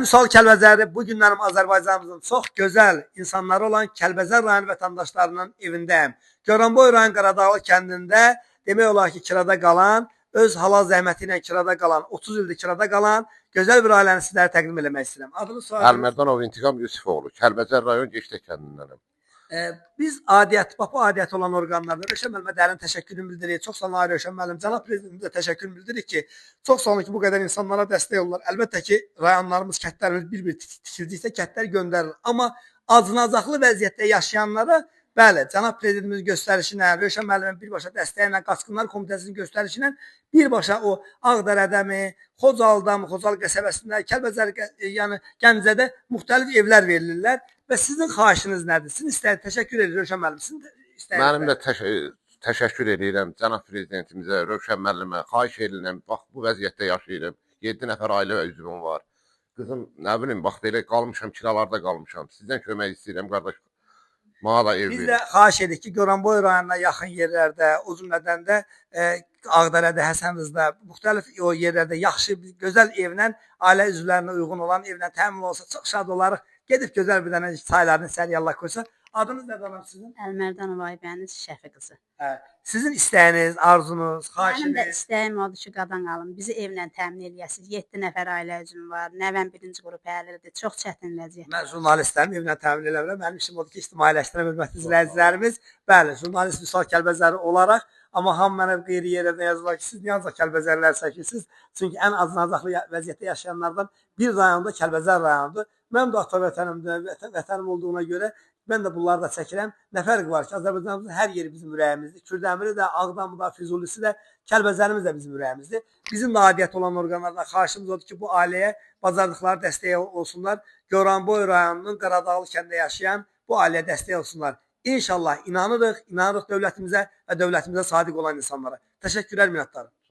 Misal Kəlbəzəri bu gün mənim Azərbaycanımızın çox gözəl insanları olan Kəlbəzər rayon vətəndaşlarının evindəyim. Goranboy rayon Qaradağlı kəndində demək olar ki, kirada qalan, öz halal zəhməti ilə kirada qalan, 30 ildir kirada qalan gözəl bir ailəni sizlərə təqdim eləmək istəyirəm. Adınız soyadınız? Əlmərdanov İntiqam Yusufoğlu, Kəlbəzər rayon Geçdə kəndindənəm. Biz Papa adiyyəti olan orqanlarda Rövşən müəllimə dərin təşəkkürümü bildiririk. Çox sağ olun Rövşən müəllim. Cənab prezidentimizə təşəkkür bildiririk ki, çox sağ olun ki, bu qədər insanlara dəstək olurlar. Əlbəttə ki, rayonlarımız, kəndlərimiz bir-bir tikildiksə kəndlər göndərilir. Amma acınacaqlı vəziyyətdə yaşayanlara, bəli, cənab prezidentimizin göstərişi ilə, Rövşən müəllimin birbaşa dəstəyi ilə, Qaçqınlar Komitəsinin göstərişi ilə birbaşa o Ağdərədəmi, Xocaldamı, Xocal qəsəbəsində, Kəlbəzər, yəni Gəncədə müxtəlif evlər verilirlər. Və sizin xahişiniz nədir? Sizin istəyiniz, təşəkkür edirəm Rövşən müəllim. Sizin Mənim də təşəkkür edirəm cənab prezidentimizə, Rövşən müəllimə. Xahiş edirəm, bax bu vəziyyətdə yaşayıram. 7 nəfər ailə üzvüm var. Qızım, nə bilim, bax elə qalmışam, kiralarda qalmışam. Sizdən kömək istəyirəm, qardaş. Mənə da ev verin. Biz də xahiş edirik ki, Goranboy rayonuna yaxın yerlərdə, o cümlədən də Ağdərədə, Həsənrızda, müxtəlif o yerlərdə yaxşı, gözəl evlə, ailə üzvlərinə uyğun olan evlə təmin olsa çox şad olarıq. Gedib gözəl bir dənə çaylarını səriyə Allah qoysa. Adınız nədir anam sizin? Əlmərdanov Aybəniz Şəfi qızı. Sizin istəyiniz, arzunuz, xahişiniz? Mənim də istəyim odur ki, qadan alım. Bizi evlə təmin eləyəsiniz. 7 nəfər ailə üzvüm var. Nəvəm 1-ci qrup əhlidir. Çox çətin vəziyyət. Mən jurnalistlərim evlə təmin eləmirəm. Mənim işim odur ki, ictimailəşdirəm hörmətli izləyicilərimiz. Bəli, jurnalist Vüsal Kəlbəzəri olaraq, amma hamı mənə qeyri yerlərdə yazırlar ki, siz niyə ancaq Kəlbəzərlər çəkirsiniz? Çünki ən acınacaqlı vəziyyətdə yaşayanlardan bir rayonda Kəlbəzər rayonudur. Mənim də ata vətənim olduğuna görə mən də bunları da çəkirəm. Nə fərq var ki, Azərbaycanımızın hər yeri bizim ürəyimizdir. Kürdəmiri də, Ağdamı da, Füzulisi də, Kəlbəzərimiz də bizim ürəyimizdir. Bizim də aidiyyəti olan orqanlardan xahişimiz odur ki, bu ailəyə bacardıqları dəstək olsunlar. Goranboy rayonunun Qaradağlı kəndində yaşayan bu ailəyə dəstək olsunlar. İnşallah inanırıq dövlətimizə və dövlətimizə sadiq olan insanlara. Təşəkkürlər, minnətdarım.